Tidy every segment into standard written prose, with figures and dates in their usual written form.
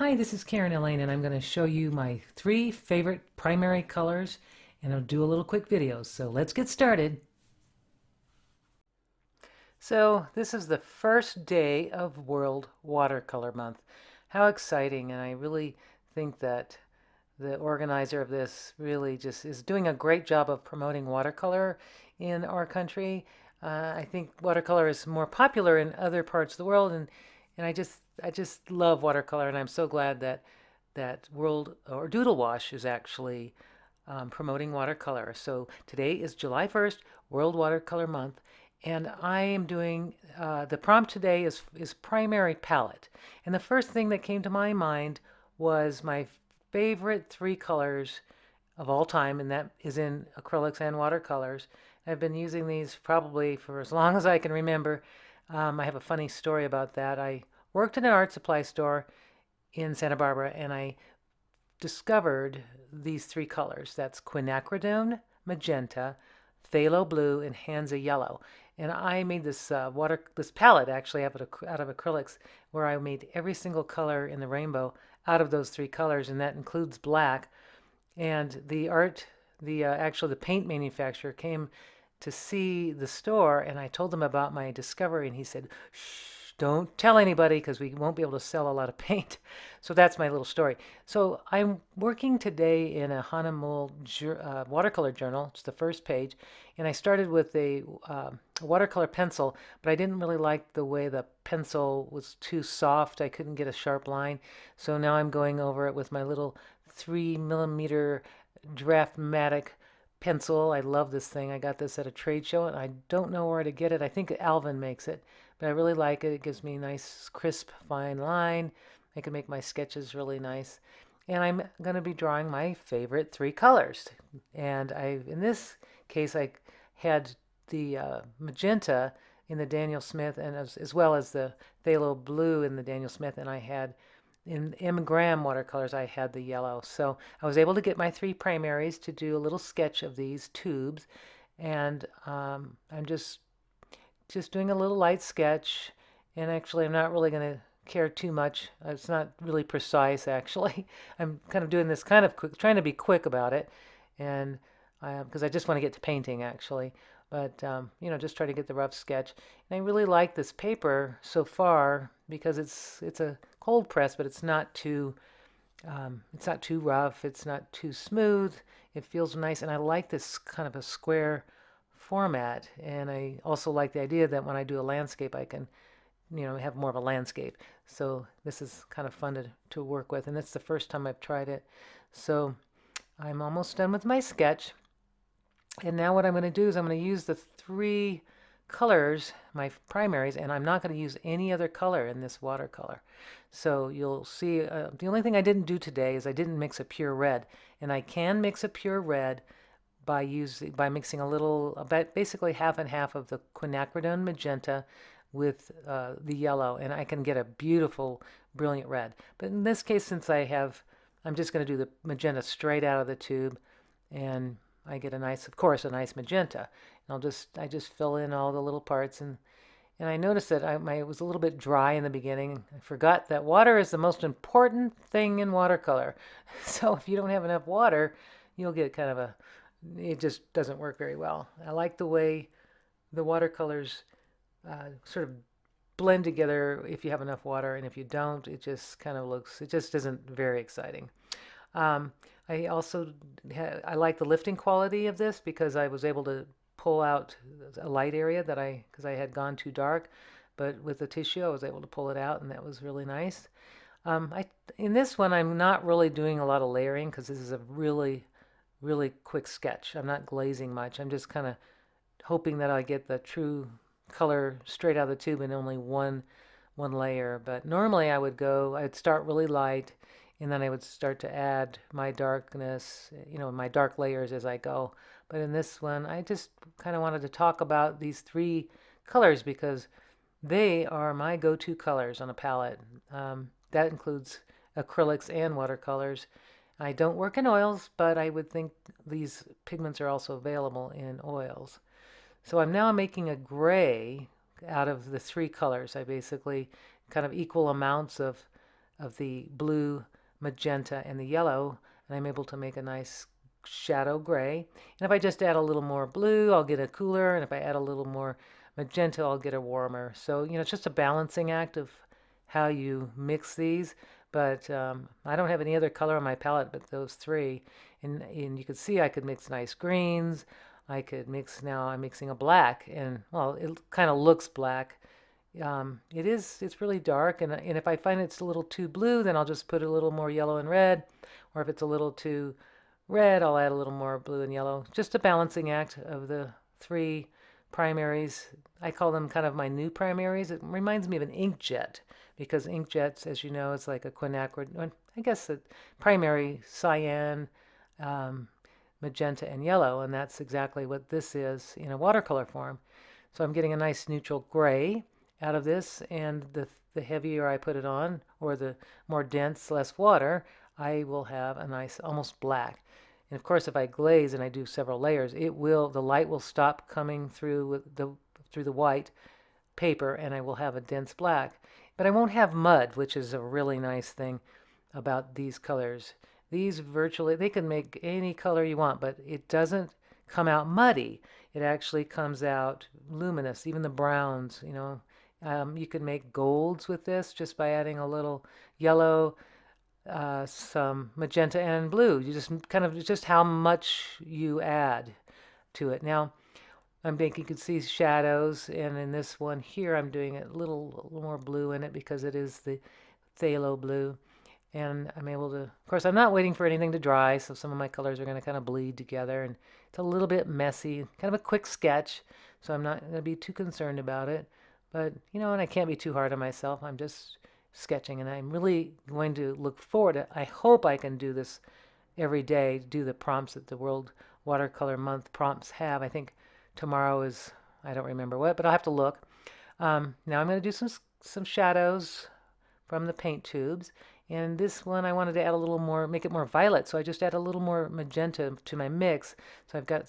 Hi, this is Elaine, and I'm going to show you my 3 favorite primary colors, and I'll do a little quick video. So let's get started. So this is the first day of World Watercolor Month. How exciting, and I really think that the organizer of this really just is doing a great job of promoting watercolor in our country. I think watercolor is more popular in other parts of the world, and I just love watercolor, and I'm so glad that World or Doodle Wash is actually promoting watercolor. So today is July 1st, World Watercolor Month, and I am doing the prompt today is primary palette. And the first thing that came to my mind was my favorite 3 colors of all time, and that is in acrylics and watercolors. I've been using these probably for as long as I can remember. I have a funny story about that. I worked in an art supply store in Santa Barbara, and I discovered these 3 colors. That's Quinacridone, Magenta, Phthalo Blue, and Hansa Yellow. And I made this palette actually out of acrylics, where I made every single color in the rainbow out of those 3 colors, and that includes black. And actually the paint manufacturer came to see the store, and I told them about my discovery, and he said, "Shh, don't tell anybody because we won't be able to sell a lot of paint." So that's my little story. So I'm working today in a watercolor journal. It's the first page, and I started with a watercolor pencil, but I didn't really like the way the pencil was too soft. I couldn't get a sharp line. So now I'm going over it with my little 3mm Draftmatic pencil. I love this thing. I got this at a trade show, and I don't know where to get it. I think Alvin makes it, but I really like it. It gives me a nice, crisp, fine line. I can make my sketches really nice. And I'm going to be drawing my favorite 3 colors. And in this case, I had the magenta in the Daniel Smith, and as well as the phthalo blue in the Daniel Smith, and I had in Graham watercolors, I had the yellow. So I was able to get my 3 primaries to do a little sketch of these tubes, and I'm just doing a little light sketch. And actually, I'm not really going to care too much. It's not really precise, actually. I'm kind of doing this kind of quick, trying to be quick about it, and because I just want to get to painting, actually. But just try to get the rough sketch. And I really like this paper so far because it's a cold press, but it's not too rough. It's not too smooth. It feels nice, and I like this kind of a square format. And I also like the idea that when I do a landscape, I can have more of a landscape. So this is kind of fun to work with, and it's the first time I've tried it. So I'm almost done with my sketch. And now what I'm going to do is I'm going to use the 3 colors, my primaries, and I'm not going to use any other color in this watercolor. So you'll see the only thing I didn't do today is I didn't mix a pure red. And I can mix a pure red by mixing a little, about basically half and half of the quinacridone magenta with the yellow, and I can get a beautiful, brilliant red. But in this case, since I'm just going to do the magenta straight out of the tube, and I get of course, a nice magenta. And I just fill in all the little parts, and I noticed that it was a little bit dry in the beginning. I forgot that water is the most important thing in watercolor. So if you don't have enough water, you'll get it just doesn't work very well. I like the way the watercolors sort of blend together if you have enough water, and if you don't, it just isn't very exciting. I also I like the lifting quality of this because I was able to pull out a light area because I had gone too dark, but with the tissue I was able to pull it out, and that was really nice. In this one, I'm not really doing a lot of layering because this is a really, really quick sketch. I'm not glazing much. I'm just kind of hoping that I get the true color straight out of the tube in only one layer. But normally I'd start really light, and then I would start to add my darkness, my dark layers as I go. But in this one, I just kind of wanted to talk about these 3 colors because they are my go-to colors on a palette. That includes acrylics and watercolors. I don't work in oils, but I would think these pigments are also available in oils. So I'm now making a gray out of the 3 colors. I basically kind of equal amounts of of the blue, magenta, and the yellow, and I'm able to make a nice shadow gray. And if I just add a little more blue, I'll get a cooler, and if I add a little more magenta, I'll get a warmer. So, it's just a balancing act of how you mix these. But I don't have any other color on my palette but those three. And you can see I could mix nice greens. I could mix, now I'm mixing a black, and well, it kind of looks black. It's really dark, and if I find it's a little too blue, then I'll just put a little more yellow and red. Or if it's a little too red, I'll add a little more blue and yellow. Just a balancing act of the three primaries. I call them kind of my new primaries. It reminds me of an inkjet, because inkjets, as you know, it's like a quinacridone, I guess a primary cyan, magenta, and yellow, and that's exactly what this is in a watercolor form. So I'm getting a nice neutral gray out of this, and the heavier I put it on, or the more dense, less water, I will have a nice almost black. And of course, if I glaze and I do several layers, the light will stop coming through the white paper, and I will have a dense black. But I won't have mud, which is a really nice thing about these colors. These virtually, they can make any color you want, but it doesn't come out muddy. It actually comes out luminous, even the browns, you can make golds with this just by adding a little yellow, some magenta, and blue. You just how much you add to it. Now, I'm making, you can see shadows, and in this one here, I'm doing a little more blue in it because it is the phthalo blue. And I'm able to, of course, I'm not waiting for anything to dry, so some of my colors are going to kind of bleed together, and it's a little bit messy, kind of a quick sketch, so I'm not going to be too concerned about it. But, and I can't be too hard on myself. I'm just sketching, and I'm really going to look forward to, I hope I can do this every day, do the prompts that the World Watercolor Month prompts have. I think tomorrow is, I don't remember what, but I'll have to look. Now I'm going to do some shadows from the paint tubes. And this one I wanted to add a little more, make it more violet, so I just add a little more magenta to my mix. So I've got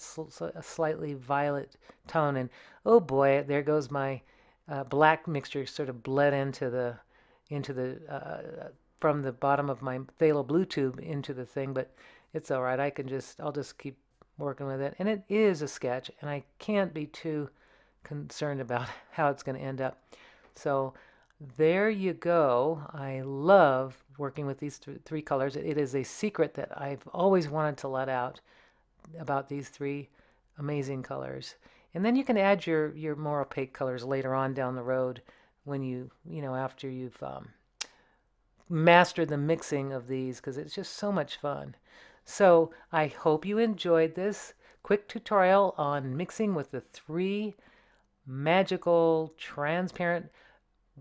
a slightly violet tone, and oh boy, there goes my black mixture sort of bled into the from the bottom of my phthalo blue tube into the thing, but it's all right. I'll just keep working with it. And it is a sketch, and I can't be too concerned about how it's going to end up. So there you go. I love working with these three colors. It is a secret that I've always wanted to let out about these three amazing colors. And then you can add your more opaque colors later on down the road when after you've mastered the mixing of these, because it's just so much fun. So I hope you enjoyed this quick tutorial on mixing with the three magical transparent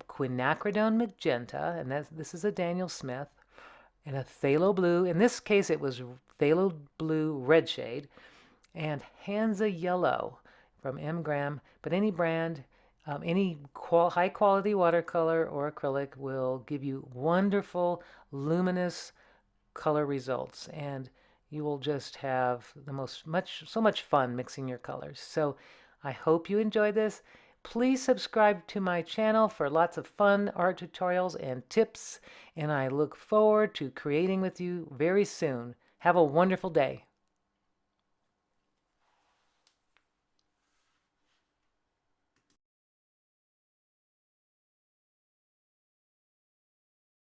quinacridone magenta, and this is a Daniel Smith, and a phthalo blue. In this case, it was phthalo blue red shade, and Hansa yellow from M. Graham. But any brand, any high quality watercolor or acrylic will give you wonderful, luminous color results, and you will just have so much fun mixing your colors. So I hope you enjoyed this. Please subscribe to my channel for lots of fun art tutorials and tips, and I look forward to creating with you very soon. Have a wonderful day.